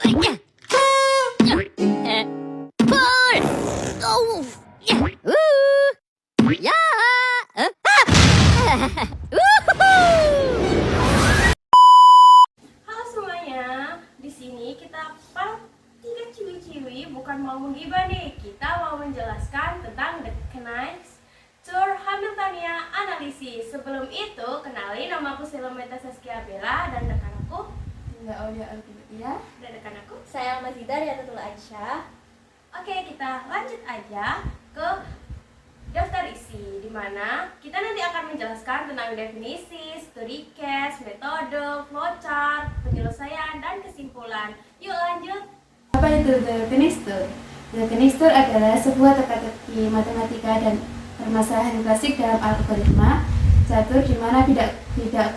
Halo semuanya, di sini kita tidak ciwi-ciwi, bukan mau menggibah nih. Kita mau menjelaskan tentang The Knights Tour Hamiltonia Analisis. Sebelum itu, kenalin, nama aku Silometa Saskia Bella dan rekan aku Nggak Aulia Alkimedia. dan rekan aku. Saya Mazida Riantul Aisyah. Oke, kita lanjut aja ke daftar isi, di mana kita nanti akan menjelaskan tentang definisi, studi case, metode, flowchart, penyelesaian, dan kesimpulan. Yuk lanjut. Apa itu definisi tour? Definisi tour adalah sebuah teka-teki matematika dan permasalahan klasik dalam algoritma catur, di mana tidak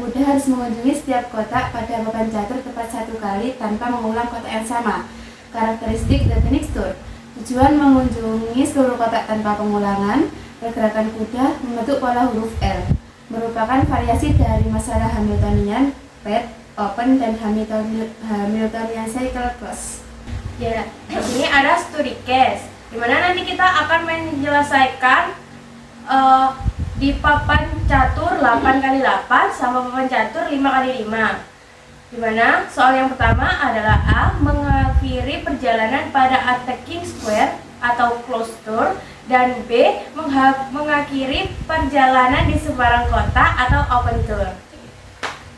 kuda harus mengunjungi setiap kotak pada papan catur tepat satu kali tanpa mengulang kotak yang sama. Karakteristik definisi tour: tujuan mengunjungi seluruh kotak tanpa pengulangan. Pergerakan kuda membentuk pola huruf L, merupakan variasi dari masalah Hamiltonian, red, open, dan Hamiltonian cycle close. Ya, di sini ada studi case, di mana nanti kita akan menyelesaikan di papan catur 8x8 sama papan catur 5x5. Di mana soal yang pertama adalah A, mengakhiri perjalanan pada attacking square atau closed tour, dan B, mengakhiri perjalanan di sebarang kota atau open tour.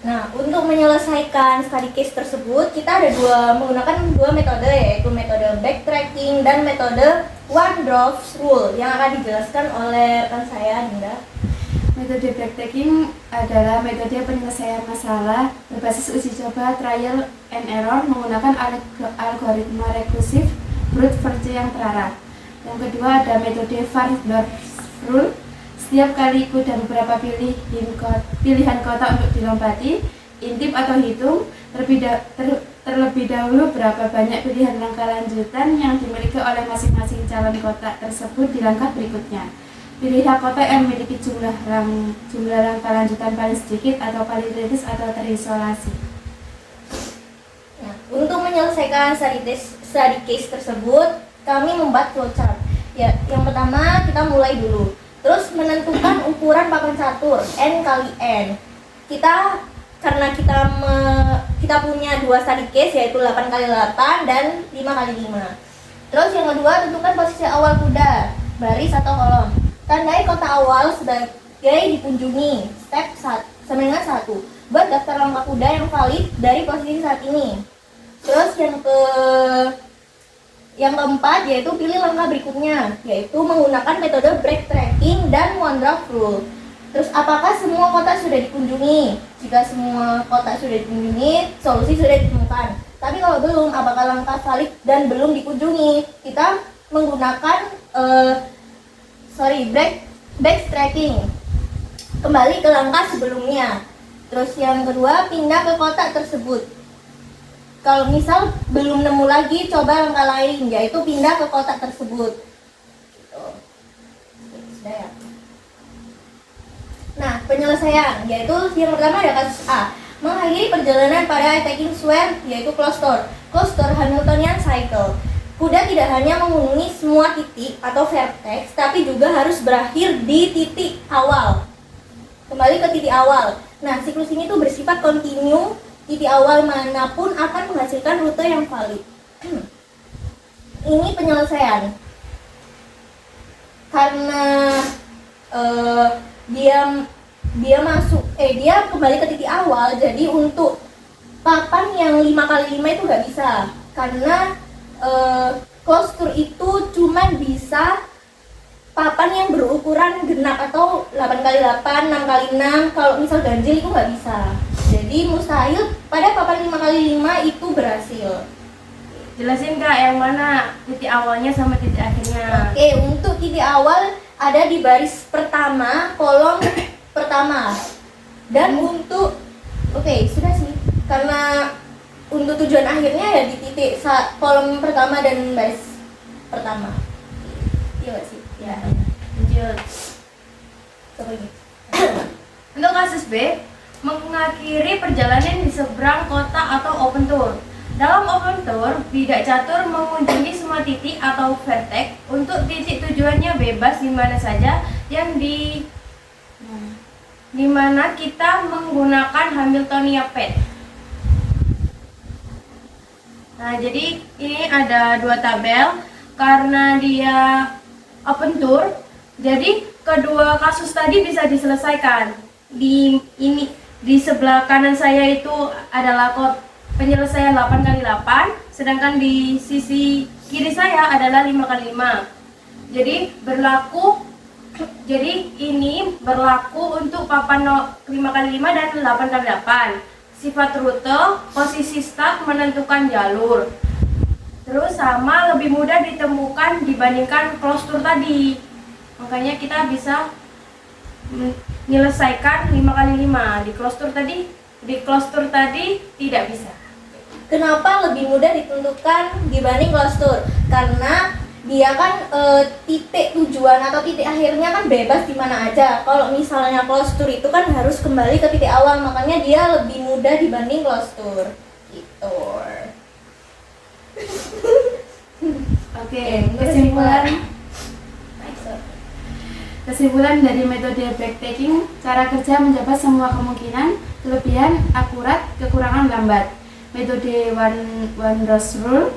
Nah, untuk menyelesaikan study case tersebut, kita ada menggunakan dua metode, yaitu metode backtracking dan metode one drops rule yang akan dijelaskan oleh rekan saya, Dinda. Metode backtracking adalah metode penyelesaian masalah berbasis uji coba trial and error menggunakan algoritma rekursif brute force yang terarah. Yang kedua ada metode one drops rule. Setiap kali kuda beberapa pilihan kota untuk dilompati, intip atau hitung terlebih dahulu berapa banyak pilihan langkah lanjutan yang dimiliki oleh masing-masing calon kota tersebut di langkah berikutnya. Pilihlah kota yang memiliki jumlah langkah lanjutan paling sedikit atau paling kritis atau terisolasi. Nah, untuk menyelesaikan study case tersebut, kami membuat flowchart. Ya, yang pertama kita mulai dulu. Terus menentukan ukuran papan catur N kali N. Karena kita punya dua study case, yaitu 8x8 dan 5x5. Terus yang kedua, tentukan posisi awal kuda, baris atau kolom. Tandai kota awal sebagai dikunjungi. Step 1. Buat daftar langkah kuda yang valid dari posisi saat ini. Terus yang keempat, yaitu pilih langkah berikutnya, yaitu menggunakan metode backtracking dan one drop rule. Terus apakah semua kota sudah dikunjungi? Jika semua kota sudah dikunjungi, solusi sudah ditemukan. Tapi kalau belum, apakah langkah valid dan belum dikunjungi? Kita menggunakan backtracking, kembali ke langkah sebelumnya. Terus yang kedua, pindah ke kota tersebut. Kalau misal belum nemu lagi, coba langkah lain, yaitu pindah ke kota tersebut. Sudah ya. Nah, penyelesaian, yaitu yang pertama ada kasus A, mengakhiri perjalanan pada attacking square, yaitu closed tour Hamiltonian cycle. Kuda tidak hanya mengunjungi semua titik atau vertex, tapi juga harus berakhir di titik awal. Kembali ke titik awal. Nah, siklus ini tuh bersifat kontinu. Titik awal manapun akan menghasilkan rute yang valid. Ini penyelesaian. Karena dia kembali ke titik awal, jadi untuk papan yang 5x5 itu nggak bisa. Karena closed tour itu cuma bisa papan yang berukuran genap atau 8x8, 6x6. Kalau misal ganjil itu nggak bisa. Jadi mustahil pada papan 5x5 itu berhasil. Jelasin Kak, yang mana titik awalnya sama titik akhirnya. Oke, untuk titik awal ada di baris pertama, kolom pertama. Dan sudah sih. Karena untuk tujuan akhirnya ya di titik kolom pertama dan baris pertama. Iya nggak sih? Ya. Lanjut. Coba gitu. Untuk kasus B, mengakhiri perjalanan di seberang kota atau open tour. Dalam open tour, bidak catur mengunjungi semua titik atau vertex untuk titik tujuannya bebas di mana saja yang di mana kita menggunakan Hamiltonia pad. Nah, jadi ini ada dua tabel karena dia open tour, jadi kedua kasus tadi bisa diselesaikan. Di sebelah kanan saya itu adalah penyelesaian 8x8, sedangkan di sisi kiri saya adalah 5x5. Jadi ini berlaku untuk papan 5x5 dan 8x8. Sifat rute, posisi start, menentukan jalur. Terus sama lebih mudah ditemukan dibandingkan close tour tadi. Makanya kita bisa menyelesaikan 5x5. Di close tour tadi tidak bisa. Kenapa lebih mudah ditentukan dibanding close tour? Karena dia kan titik tujuan atau titik akhirnya kan bebas di mana aja. Kalau misalnya close tour itu kan harus kembali ke titik awal, makanya dia lebih mudah dibanding close tour. Gitu. Oke, kesimpulan dari metode backtracking, cara kerja menjabat semua kemungkinan, kelebihan akurat, kekurangan lambat. Metode one rose rule,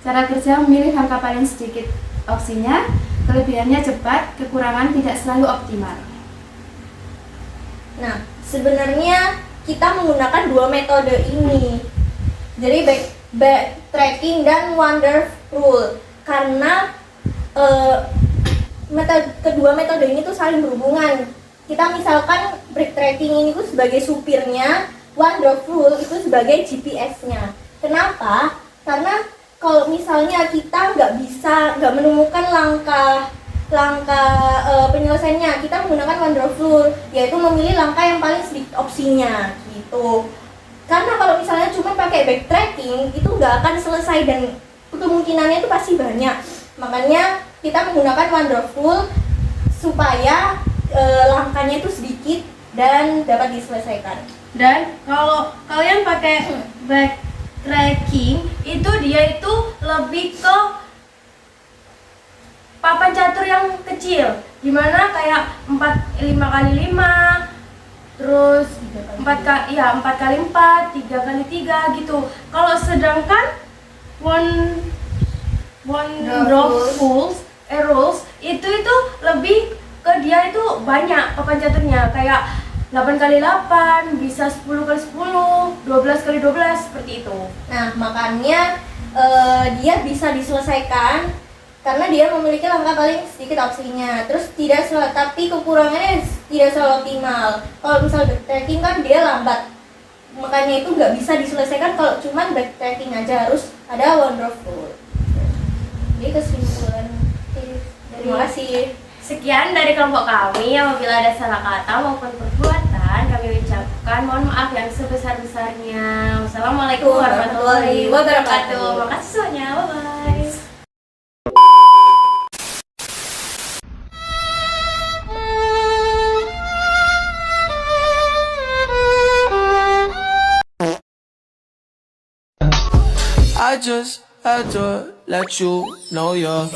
cara kerja memilih angka paling sedikit opsinya, kelebihannya cepat, kekurangan tidak selalu optimal. Nah, sebenarnya kita menggunakan dua metode ini. Jadi backtracking dan wonder rule, karena kedua metode ini tuh saling berhubungan. Kita misalkan backtracking ini tuh sebagai supirnya, wonder rule itu sebagai GPS-nya. Kenapa? Karena kalau misalnya kita nggak menemukan langkah penyelesaiannya, kita menggunakan wonder rule, yaitu memilih langkah yang paling sedikit opsinya gitu. Karena kalau misalnya cuma pakai backtracking itu nggak akan selesai dan kemungkinannya itu pasti banyak. Makanya kita menggunakan wonder rule supaya langkahnya itu sedikit dan dapat diselesaikan. Dan kalau kalian pakai backtracking itu dia itu lebih ke papan catur yang kecil, dimana kayak 5x5, terus 4x4, 3x3 gitu. Kalau sedangkan one drop rules itu lebih ke dia itu banyak papan caturnya, kayak 8x8, bisa 10x10, 12x12 seperti itu. Nah, makanya dia bisa diselesaikan karena dia memiliki langkah paling sedikit opsinya. Terus tapi kekurangannya tidak selalu optimal. Kalau misal backtracking kan dia lambat, makanya itu nggak bisa diselesaikan kalau cuma backtracking aja, harus ada wonder rule. Jadi kesimpulan. Terima kasih. Sekian dari kelompok kami. Apabila ada salah kata maupun perbuatan, kami ucapkan mohon maaf yang sebesar-besarnya. Wassalamualaikum warahmatullahi wabarakatuh. Makasih semuanya. Bye-bye. I just had to let you know you're